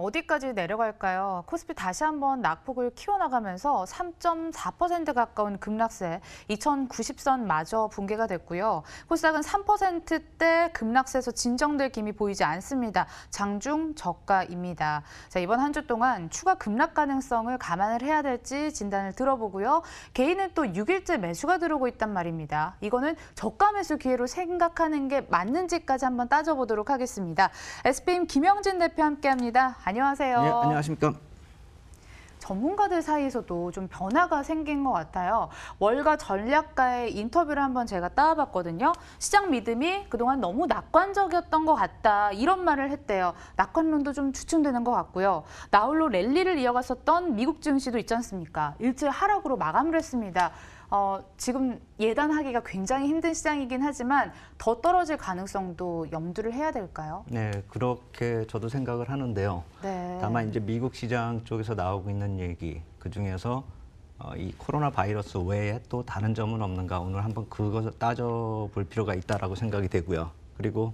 어디까지 내려갈까요? 코스피 다시 한번 낙폭을 키워나가면서 3.4% 가까운 급락세, 2090선 마저 붕괴가 됐고요. 코스닥은 3%대 급락세에서 진정될 기미 보이지 않습니다. 장중 저가입니다. 자, 이번 한 주 동안 추가 급락 가능성을 감안을 해야 될지 진단을 들어보고요. 개인은 또 6일째 매수가 들어오고 있단 말입니다. 이거는 저가 매수 기회로 생각하는 게 맞는지까지 한번 따져보도록 하겠습니다. SPM 김영진 대표 함께합니다. 안녕하세요. 네, 안녕하십니까. 전문가들 사이에서도 좀 변화가 생긴 것 같아요. 월가 전략가의 인터뷰를 한번 제가 따와봤거든요. 시장 믿음이 그동안 너무 낙관적이었던 것 같다, 이런 말을 했대요. 낙관론도 좀 주춤되는 것 같고요. 나홀로 랠리를 이어갔었던 미국 증시도 있지 않습니까? 일제 하락으로 마감을 했습니다. 지금 예단하기가 굉장히 힘든 시장이긴 하지만 더 떨어질 가능성도 염두를 해야 될까요? 네, 그렇게 저도 생각을 하는데요. 네. 다만 이제 미국 시장 쪽에서 나오고 있는 얘기, 그중에서 이 코로나 바이러스 외에 또 다른 점은 없는가, 오늘 한번 그것을 따져볼 필요가 있다라고 생각이 되고요. 그리고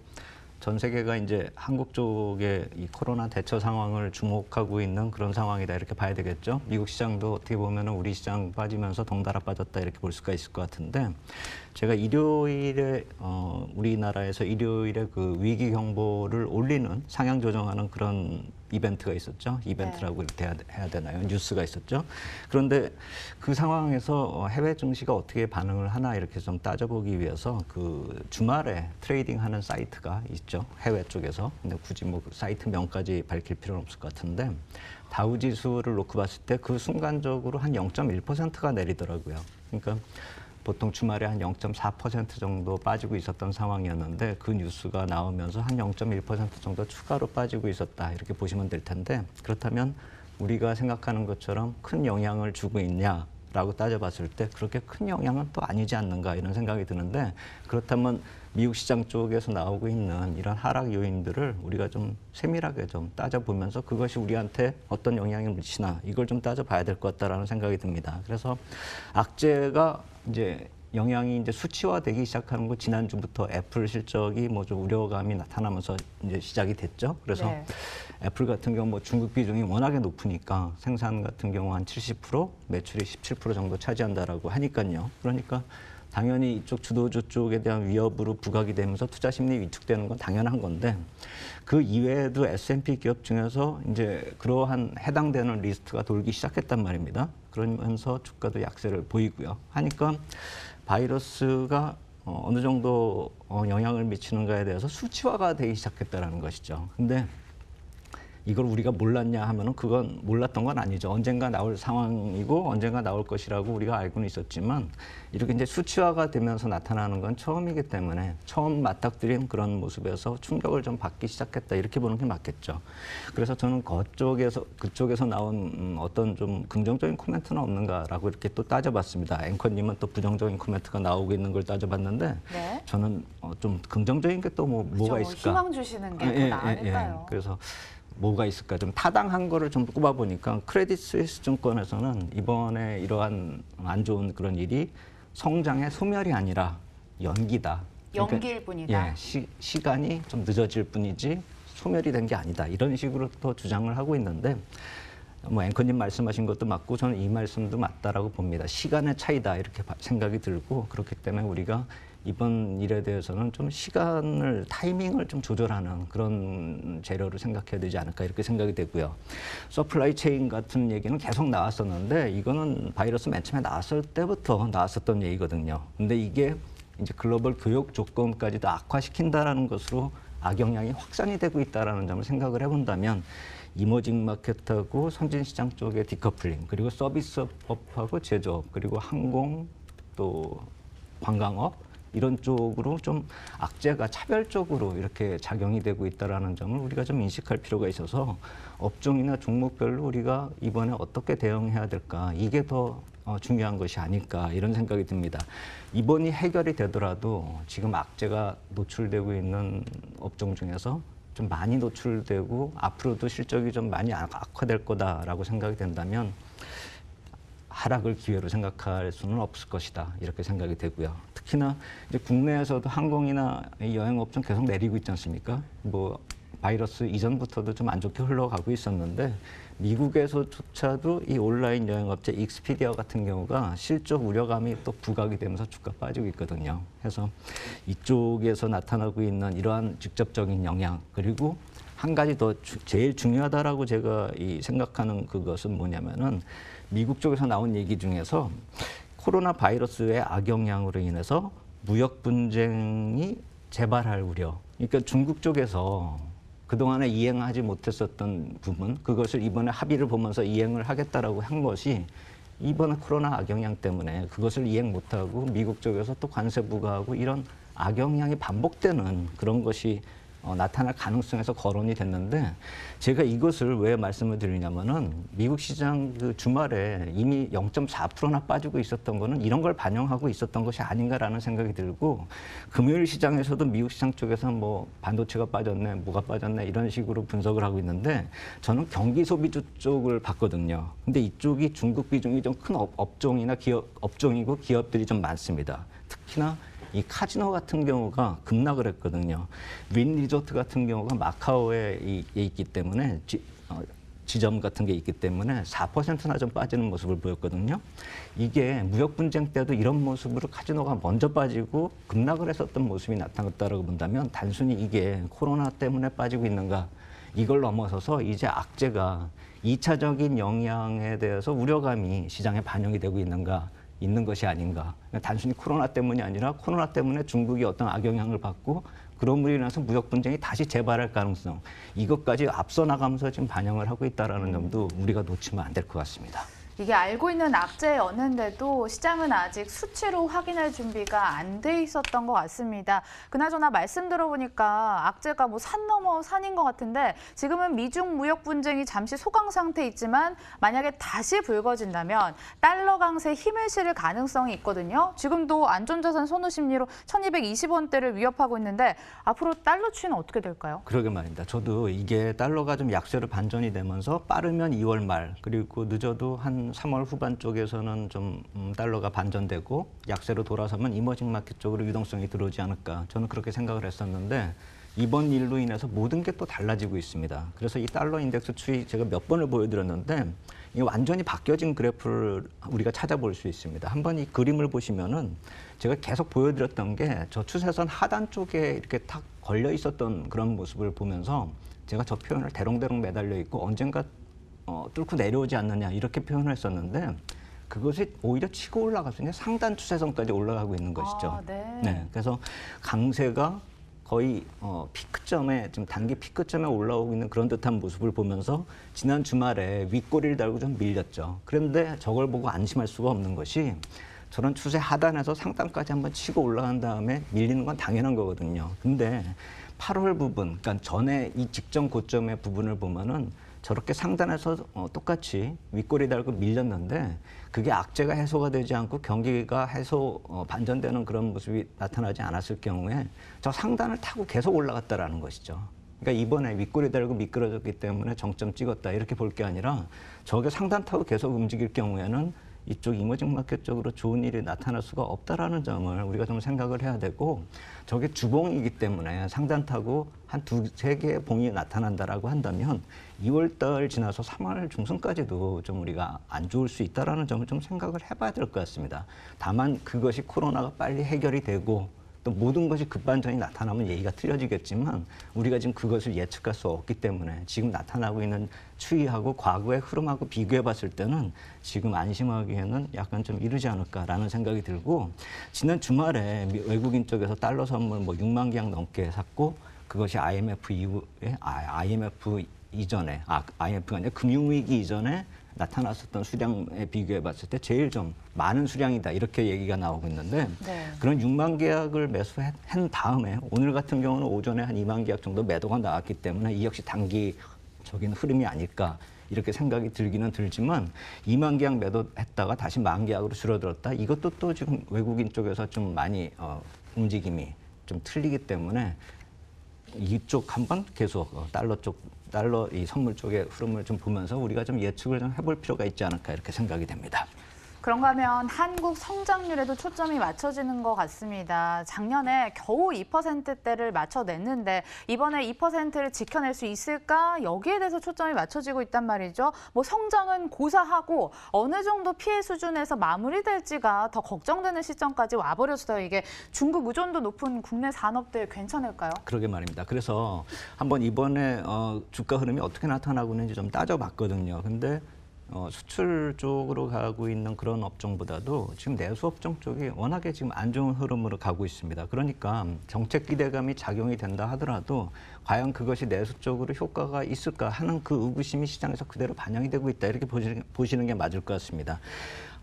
전 세계가 이제 한국 쪽에 이 코로나 대처 상황을 주목하고 있는 그런 상황이다, 이렇게 봐야 되겠죠. 미국 시장도 어떻게 보면 우리 시장 빠지면서 덩달아 빠졌다, 이렇게 볼 수가 있을 것 같은데, 제가 일요일에 우리나라에서 일요일에 그 위기 경보를 올리는, 상향 조정하는 그런 이벤트가 있었죠. 이벤트라고 이렇게 해야 되나요? 뉴스가 있었죠. 그런데 그 상황에서 해외 증시가 어떻게 반응을 하나, 이렇게 좀 따져보기 위해서 그 주말에 트레이딩하는 사이트가 있죠. 해외 쪽에서. 근데 굳이 뭐 사이트 명까지 밝힐 필요는 없을 것 같은데, 다우 지수를 놓고 봤을 때 그 순간적으로 한 0.1%가 내리더라고요. 그러니까 보통 주말에 한 0.4% 정도 빠지고 있었던 상황이었는데, 그 뉴스가 나오면서 한 0.1% 정도 추가로 빠지고 있었다, 이렇게 보시면 될 텐데, 그렇다면 우리가 생각하는 것처럼 큰 영향을 주고 있냐라고 따져봤을 때 그렇게 큰 영향은 또 아니지 않는가, 이런 생각이 드는데, 그렇다면 미국 시장 쪽에서 나오고 있는 이런 하락 요인들을 우리가 좀 세밀하게 좀 따져보면서 그것이 우리한테 어떤 영향을 미치나, 이걸 좀 따져봐야 될 것 같다라는 생각이 듭니다. 그래서 악재가 이제 영향이 이제 수치화되기 시작하는 거, 지난주부터 애플 실적이 뭐 좀 우려감이 나타나면서 이제 시작이 됐죠. 그래서 네. 애플 같은 경우 뭐 중국 비중이 워낙에 높으니까 생산 같은 경우 한 70%, 매출이 17% 정도 차지한다라고 하니까요. 그러니까 당연히 이쪽 주도주 쪽에 대한 위협으로 부각이 되면서 투자 심리 위축되는 건 당연한 건데, 그 이외에도 S&P 기업 중에서 이제 그러한 해당되는 리스트가 돌기 시작했단 말입니다. 그러면서 주가도 약세를 보이고요. 하니까 바이러스가 어느 정도 영향을 미치는가에 대해서 수치화가 되기 시작했다는 것이죠. 근데 이걸 우리가 몰랐냐 하면은 그건 몰랐던 건 아니죠. 언젠가 나올 상황이고 언젠가 나올 것이라고 우리가 알고는 있었지만, 이렇게 이제 수치화가 되면서 나타나는 건 처음이기 때문에 처음 맞닥뜨린 그런 모습에서 충격을 좀 받기 시작했다, 이렇게 보는 게 맞겠죠. 그래서 저는 그쪽에서 나온 어떤 좀 긍정적인 코멘트는 없는가라고 이렇게 또 따져봤습니다. 앵커님은 또 부정적인 코멘트가 나오고 있는 걸 따져봤는데, 네. 저는 좀 긍정적인 게 또 뭐가 있을까? 희망 주시는 게 더 나으니까요. 그래서 뭐가 있을까, 좀 타당한 거를 좀 꼽아보니까, 크레딧 스위스 증권에서는 이번에 이러한 안 좋은 그런 일이 성장의 소멸이 아니라 연기다. 연기일 뿐이다. 예, 시간이 좀 늦어질 뿐이지 소멸이 된 게 아니다, 이런 식으로 또 주장을 하고 있는데, 뭐 앵커님 말씀하신 것도 맞고 저는 이 말씀도 맞다라고 봅니다. 시간의 차이다, 이렇게 생각이 들고, 그렇기 때문에 우리가 이번 일에 대해서는 좀 시간을, 타이밍을 좀 조절하는 그런 재료를 생각해야 되지 않을까, 이렇게 생각이 되고요. 서플라이 체인 같은 얘기는 계속 나왔었는데, 이거는 바이러스 맨 처음에 나왔을 때부터 나왔었던 얘기거든요. 근데 이게 이제 글로벌 교역 조건까지도 악화시킨다라는 것으로 악영향이 확산이 되고 있다는 점을 생각을 해본다면, 이머징 마켓하고 선진시장 쪽의 디커플링, 그리고 서비스업하고 제조업, 그리고 항공, 또 관광업, 이런 쪽으로 좀 악재가 차별적으로 이렇게 작용이 되고 있다는 점을 우리가 좀 인식할 필요가 있어서, 업종이나 종목별로 우리가 이번에 어떻게 대응해야 될까, 이게 더 중요한 것이 아닐까, 이런 생각이 듭니다. 이번이 해결이 되더라도 지금 악재가 노출되고 있는 업종 중에서 좀 많이 노출되고 앞으로도 실적이 좀 많이 악화될 거다라고 생각이 된다면, 하락을 기회로 생각할 수는 없을 것이다 이렇게 생각이 되고요. 특히나 이제 국내에서도 항공이나 이 여행업종 계속 내리고 있지 않습니까? 뭐 바이러스 이전부터도 좀 안 좋게 흘러가고 있었는데 미국에서조차도 이 온라인 여행업체 익스피디아 같은 경우가 실적 우려감이 또 부각이 되면서 주가 빠지고 있거든요. 그래서 이쪽에서 나타나고 있는 이러한 직접적인 영향 그리고 한 가지 더 제일 중요하다라고 제가 생각하는 그것은 뭐냐면은 미국 쪽에서 나온 얘기 중에서 코로나 바이러스의 악영향으로 인해서 무역 분쟁이 재발할 우려. 그러니까 중국 쪽에서 그동안에 이행하지 못했었던 부분, 그것을 이번에 합의를 보면서 이행을 하겠다라고 한 것이 이번에 코로나 악영향 때문에 그것을 이행 못하고 미국 쪽에서 또 관세 부과하고 이런 악영향이 반복되는 그런 것이 나타날 가능성에서 거론이 됐는데 제가 이것을 왜 말씀을 드리냐면은 미국 시장 그 주말에 이미 0.4%나 빠지고 있었던 거는 이런 걸 반영하고 있었던 것이 아닌가라는 생각이 들고 금요일 시장에서도 미국 시장 쪽에서는 뭐 반도체가 빠졌네, 뭐가 빠졌네 이런 식으로 분석을 하고 있는데 저는 경기 소비주 쪽을 봤거든요. 근데 이쪽이 중국 비중이 좀 큰 업종이나 업종이고 기업들이 좀 많습니다. 특히나 이 카지노 같은 경우가 급락을 했거든요. 윈 리조트 같은 경우가 마카오에 있기 때문에 지점 같은 게 있기 때문에 4%나 좀 빠지는 모습을 보였거든요. 이게 무역 분쟁 때도 이런 모습으로 카지노가 먼저 빠지고 급락을 했었던 모습이 나타났다고 본다면 단순히 이게 코로나 때문에 빠지고 있는가 이걸 넘어서서 이제 악재가 2차적인 영향에 대해서 우려감이 시장에 반영이 되고 있는 것이 아닌가. 단순히 코로나 때문이 아니라 코로나 때문에 중국이 어떤 악영향을 받고 그럼으로 인해서 무역 분쟁이 다시 재발할 가능성. 이것까지 앞서 나가면서 지금 반영을 하고 있다는 점도 우리가 놓치면 안 될 것 같습니다. 이게 알고 있는 악재였는데도 시장은 아직 수치로 확인할 준비가 안 돼 있었던 것 같습니다. 그나저나 말씀 들어보니까 악재가 뭐 산 넘어 산인 것 같은데 지금은 미중 무역 분쟁이 잠시 소강 상태에 있지만 만약에 다시 불거진다면 달러 강세에 힘을 실을 가능성이 있거든요. 지금도 안전자산 선호 심리로 1220원대를 위협하고 있는데 앞으로 달러 추이는 어떻게 될까요? 그러게 말입니다. 저도 이게 달러가 좀 약세로 반전이 되면서 빠르면 2월 말 그리고 늦어도 한 3월 후반 쪽에서는 좀 달러가 반전되고 약세로 돌아서면 이머징 마켓 쪽으로 유동성이 들어오지 않을까 저는 그렇게 생각을 했었는데 이번 일로 인해서 모든 게 또 달라지고 있습니다. 그래서 이 달러 인덱스 추이 제가 몇 번을 보여드렸는데 이게 완전히 바뀌어진 그래프를 우리가 찾아볼 수 있습니다. 한번 이 그림을 보시면은 제가 계속 보여드렸던 게 저 추세선 하단 쪽에 이렇게 탁 걸려 있었던 그런 모습을 보면서 제가 저 표현을 대롱대롱 매달려 있고 언젠가 뚫고 내려오지 않느냐 이렇게 표현을 했었는데 그것이 오히려 치고 올라가서 그냥 상단 추세선까지 올라가고 있는 것이죠. 네, 그래서 강세가 거의 피크점에 지금 단기 피크점에 올라오고 있는 그런 듯한 모습을 보면서 지난 주말에 윗꼬리를 달고 좀 밀렸죠. 그런데 저걸 보고 안심할 수가 없는 것이 저런 추세 하단에서 상단까지 한번 치고 올라간 다음에 밀리는 건 당연한 거거든요. 근데 8월 부분, 그러니까 전에 이 직전 고점의 부분을 보면은 저렇게 상단에서 똑같이 윗꼬리 달고 밀렸는데 그게 악재가 해소가 되지 않고 경기가 반전되는 그런 모습이 나타나지 않았을 경우에 저 상단을 타고 계속 올라갔다라는 것이죠. 그러니까 이번에 윗꼬리 달고 미끄러졌기 때문에 정점 찍었다 이렇게 볼 게 아니라 저게 상단 타고 계속 움직일 경우에는 이쪽 이머징 마켓 쪽으로 좋은 일이 나타날 수가 없다라는 점을 우리가 좀 생각을 해야 되고 저게 주봉이기 때문에 상단 타고 한 두세 개의 봉이 나타난다라고 한다면 2월 달 지나서 3월 중순까지도 좀 우리가 안 좋을 수 있다라는 점을 좀 생각을 해봐야 될 것 같습니다. 다만 그것이 코로나가 빨리 해결이 되고 또 모든 것이 급반전이 나타나면 얘기가 틀려지겠지만 우리가 지금 그것을 예측할 수 없기 때문에 지금 나타나고 있는 추이하고 과거의 흐름하고 비교해 봤을 때는 지금 안심하기에는 약간 좀 이르지 않을까라는 생각이 들고 지난 주말에 외국인 쪽에서 달러 선물 뭐 6만 계약 넘게 샀고 그것이 IMF 이후에 IMF 이전에 IMF가 아니라 금융위기 이전에 나타났었던 수량에 비교해 봤을 때 제일 좀 많은 수량이다 이렇게 얘기가 나오고 있는데 그런 6만 계약을 매수한 다음에 오늘 같은 경우는 오전에 한 2만 계약 정도 매도가 나왔기 때문에 이 역시 단기적인 흐름이 아닐까 이렇게 생각이 들기는 들지만 2만 계약 매도했다가 다시 1만 계약으로 줄어들었다 이것도 또 지금 외국인 쪽에서 좀 많이 움직임이 좀 틀리기 때문에 이쪽 한번 계속 달러 이 선물 쪽의 흐름을 좀 보면서 우리가 좀 예측을 좀 해볼 필요가 있지 않을까 이렇게 생각이 됩니다. 그런가 하면 한국 성장률에도 초점이 맞춰지는 것 같습니다. 작년에 겨우 2%대를 맞춰냈는데 이번에 2%를 지켜낼 수 있을까? 여기에 대해서 초점이 맞춰지고 있단 말이죠. 뭐 성장은 고사하고 어느 정도 피해 수준에서 마무리될지가 더 걱정되는 시점까지 와버렸어요. 이게 중국 의존도 높은 국내 산업들 괜찮을까요? 그러게 말입니다. 그래서 한번 이번에 주가 흐름이 어떻게 나타나고 있는지 좀 따져봤거든요. 근데 수출 쪽으로 가고 있는 그런 업종보다도 지금 내수 업종 쪽이 워낙에 지금 안 좋은 흐름으로 가고 있습니다. 그러니까 정책 기대감이 작용이 된다 하더라도 과연 그것이 내수 쪽으로 효과가 있을까 하는 그 의구심이 시장에서 그대로 반영이 되고 있다. 이렇게 보시는 게 맞을 것 같습니다.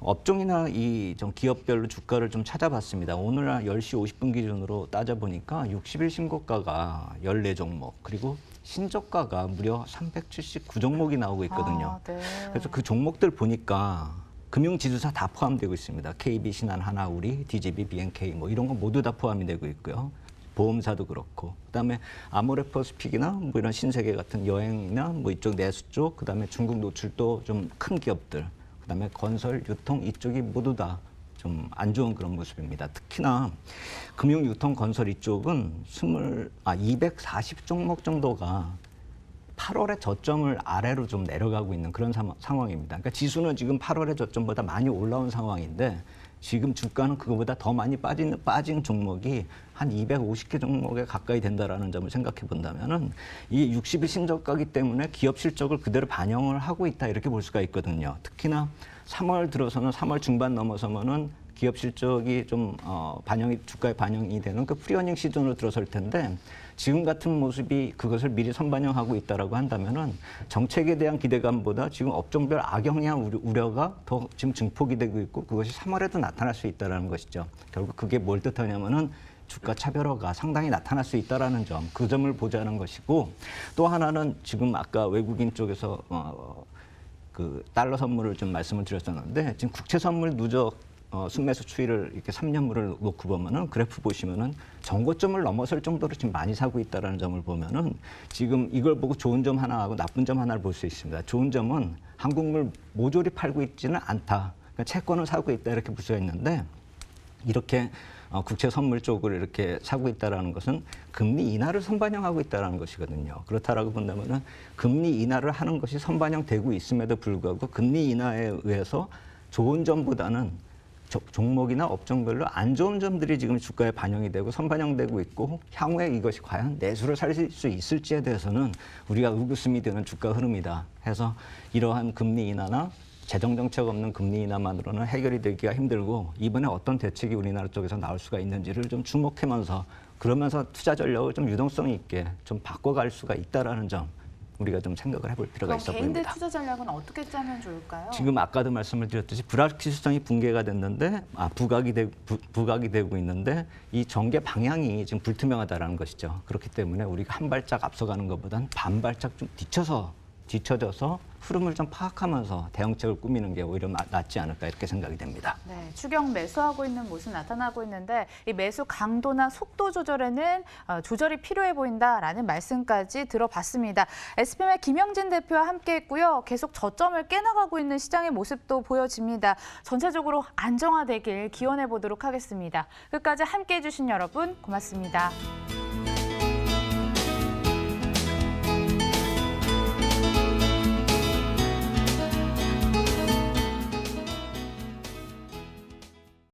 업종이나 이 좀 기업별로 주가를 좀 찾아봤습니다. 오늘 10시 50분 기준으로 따져보니까 60일 신고가가 14종목, 그리고 신저가가 무려 379종목이 나오고 있거든요. 네. 그래서 그 종목들 보니까 금융지주사 다 포함되고 있습니다. KB, 신한, 하나우리, DGB, BNK 뭐 이런 거 모두 다 포함이 되고 있고요. 보험사도 그렇고, 그다음에 아모레퍼시픽이나 뭐 이런 신세계 같은 여행이나 뭐 이쪽 내수 쪽, 그다음에 중국 노출도 좀 큰 기업들, 그다음에 건설, 유통 이쪽이 모두 다 좀 안 좋은 그런 모습입니다. 특히나 금융, 유통, 건설 이쪽은 240종목 정도가 8월의 저점을 아래로 좀 내려가고 있는 그런 상황입니다. 그러니까 지수는 지금 8월의 저점보다 많이 올라온 상황인데 지금 주가는 그거보다 더 많이 빠진 종목이 한 250개 종목에 가까이 된다라는 점을 생각해 본다면은 이 60일 신저가기 때문에 기업 실적을 그대로 반영을 하고 있다 이렇게 볼 수가 있거든요. 특히나 3월 들어서는 3월 중반 넘어서면은 기업 실적이 좀 주가에 반영이 되는 그 프리어닝 시즌으로 들어설 텐데 지금 같은 모습이 그것을 미리 선반영하고 있다라고 한다면은 정책에 대한 기대감보다 지금 업종별 악영향 우려가 더 지금 증폭이 되고 있고 그것이 3월에도 나타날 수 있다라는 것이죠. 결국 그게 뭘 뜻하냐면은 주가 차별화가 상당히 나타날 수 있다라는 점, 그 점을 보자는 것이고, 또 하나는 지금 아까 외국인 쪽에서 그 달러 선물을 좀 말씀을 드렸었는데 지금 국채 선물 누적 순매수 추이를 이렇게 3년물을 놓고 보면은 그래프 보시면은 정고점을 넘어설 정도로 지금 많이 사고 있다라는 점을 보면은 지금 이걸 보고 좋은 점 하나하고 나쁜 점 하나를 볼 수 있습니다. 좋은 점은 한국물 모조리 팔고 있지는 않다. 그러니까 채권을 사고 있다 이렇게 볼 수가 있는데 이렇게 국채 선물 쪽으로 이렇게 사고 있다라는 것은 금리 인하를 선반영하고 있다라는 것이거든요. 그렇다라고 본다면은 금리 인하를 하는 것이 선반영되고 있음에도 불구하고 금리 인하에 의해서 좋은 점보다는 종목이나 업종별로 안 좋은 점들이 지금 주가에 반영이 되고 선반영되고 있고 향후에 이것이 과연 내수를 살릴 수 있을지에 대해서는 우리가 의구심이 드는 주가 흐름이다 해서 이러한 금리 인하나 재정 정책 없는 금리 인하만으로는 해결이 되기가 힘들고 이번에 어떤 대책이 우리나라 쪽에서 나올 수가 있는지를 좀 주목하면서 그러면서 투자 전략을 좀 유동성 있게 좀 바꿔갈 수가 있다라는 점 우리가 좀 생각을 해볼 필요가 있어 개인들 보입니다. 투자 전략은 어떻게 짜면 좋을까요? 지금 아까도 말씀을 드렸듯이 불확실성이 붕괴가 됐는데 부각이 되고 있는데 이 전개 방향이 지금 불투명하다라는 것이죠. 그렇기 때문에 우리가 한 발짝 앞서가는 것보단 반 발짝 좀 뒤쳐져서 흐름을 좀 파악하면서 대응책을 꾸미는 게 오히려 낫지 않을까 이렇게 생각이 됩니다. 네, 추경 매수하고 있는 모습 나타나고 있는데 이 매수 강도나 속도 조절에는 조절이 필요해 보인다라는 말씀까지 들어봤습니다. SPM의 김영진 대표와 함께했고요. 계속 저점을 깨나가고 있는 시장의 모습도 보여집니다. 전체적으로 안정화되길 기원해 보도록 하겠습니다. 끝까지 함께해 주신 여러분 고맙습니다.